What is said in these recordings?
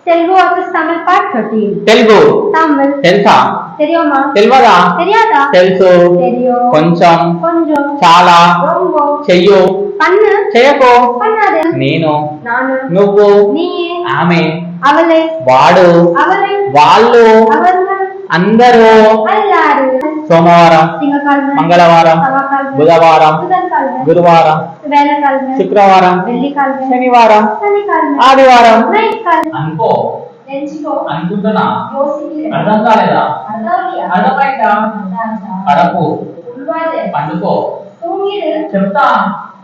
Telugu versus Tamil part 13. Telugu Tamil. తెలుసా? Teriyuma. తెలియదా? Teriyada. తెలుసు. Teriyo. కొంచెం. Konjam. చాలా. Rombo. చెయ్యు. Pannu. చేయకు. Pannadu. నేను. Nanu. నువ్వు. Neeye. ఆమె. Avale. వాడు. Avale. వాళ్ళు. Avaru. అందరూ. Allaru. సోమవారం. Tingakalme. మంగళవారం. Savakalme. బుధవారం. Budankalme. గురువారం. Velakalme. శుక్రవారం. Vellikalme. శనివారం. Sanikalme. ఆదివారం. Nightkalme. అనుకో. Lenchiko. అనుకుంటున్నా. Yosiki. అర్థం కాలేదా? Ardavliya. అర్థమైందా? కడపు. Ulvade. పండుకో. Tungidu. చెప్తా.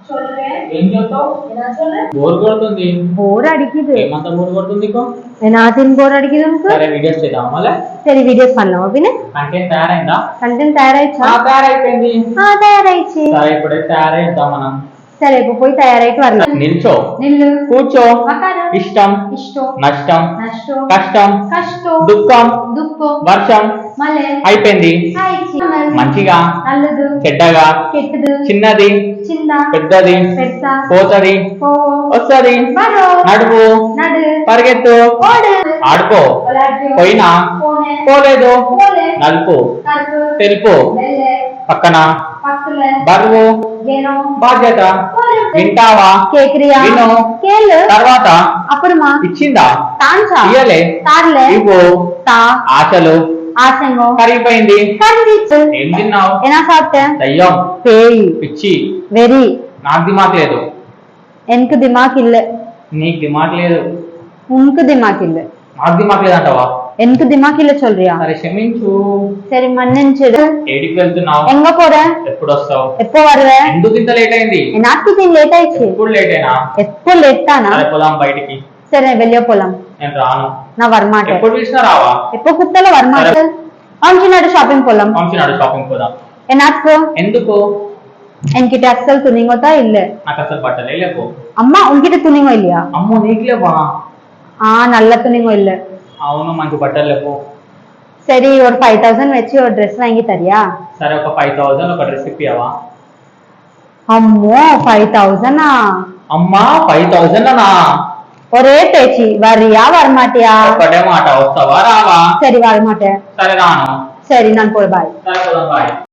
Solre. ఏం చెప్తావు? Ena solre. బోర్ కొడుతుంది. Bore అడిగిదు. ఏమంత బోర్ కొడుతుంది నీకు? ఎనాతిన్ బోర్ అడిగిదు అనుకో. సరే వీడియోస్ చేద్దాం మళ్ళీ. సరే వీడియోస్ పన్నావా పినే? కంటెంట్ తయారైందా? కంటెంట్ తయారైచా? తయారైపోయింది. తయారైచి. సరే ఇప్పుడే తయారైద్దాం మనం. సరే ఇప్పుడు పోయి తయారైతే వర్ల. నిల్చో. నిల్లు. కూర్చో. వకారు. ఇష్టం. ఇష్టం. నష్టం. నష్టం. కష్టం. కష్టం. దుఃఖం. దుఃఖం. వర్షం. మలే. అయిపోయింది. ఆయిచి. మంచిగా. నల్లదు. చెడ్డగా. కెట్టుదు. చిన్నది. చిన్న. పెద్దది. పెద్ద. పోతది. పో. వస్తది. బరో. నడువు. నడు. పరిగెత్తు. ఓడు. ఆడుకో. ఒలాడు. పోయినా. పోనే. పోలేదు. పోలే. నలుపు. కరుపు. తెలుపు. వెల్లె. పక్కన. పక్కలే. బరువు. గేనో. బాధ్యత. వింటావా? కేక్రియా. విను. కేలు. తర్వాత. అప్పుడుమా. ఇచ్చిందా? తాంచా. ఇయ్యలే. తార్లే. ఇవ్వు. తా. ఆశలు. ఆసంగో. కరిగిపోయింది. కందిచ్చు. ఏం తిన్నావు? ఎనా సాప్తే? దయ్యం. పేయి. పిచ్చి. వెరీ. నాకు దిమాక్ లేదు. ఎన్కు దిమాక్ ఇల్లే. నీకు దిమాక్ లేదు. ఉన్కు దిమాక్ ఇల్లే. నాకు దిమాక్ లేదంటావా? ఎన్కు దిమాక్ ఇల్లే చొల్రియా? సరే క్షమించు. సరే మన్నించడు. ఏడికి వెళ్తున్నావు? ఎంగ పోరే? ఎప్పుడు వస్తావు? ఎప్పో వరవే? ఎందుకు ఇంత లేట్ అయింది? నాకు దీని లేట్ అయిచి. ఎప్పుడు లేట్ అయినా? ఎప్పుడు లేట్టానా? సరే పోదాం బయటికి. సరే వెళ్ళే పోలాం. నేను రాను. నా వర్మాట. ఎప్పుడు పిలిచినా రావా? ఎప్పో కుత్తల వర్మాట. అంచినాడు షాపింగ్ పోలాం. పంపినాడు షాపింగ్ పోదాం. ఎనాత్కో? ఎందుకు? ఎన్కిట అక్సల్ తునింగోతా ఇల్లే. నాకు అసలు బట్టలే లేవు. అమ్మా ఉన్కిట తునింగో ఇల్లియా? అమ్మో నీకు లేవా? నల్ల తునింగో ఇల్లే. అవును మంచి బట్టలు లేవు. సరే ஒரு 5000 வெச்சு ஒரு ड्रेस வாங்கி தரியா? సరే ఒక 5000 ఒక డ్రెస్ ఇప్పియావా? అమ్మో 5000 అమ్మా 5000 నా? ఒరే పేచి వరియా వర్మాటియా? ఒకటే మాట వస్తావా రావా? సరే వర్మాటే. సరే రాను. సరే నన్ను పోయి బాయ్. సరే పోదాం బాయ్.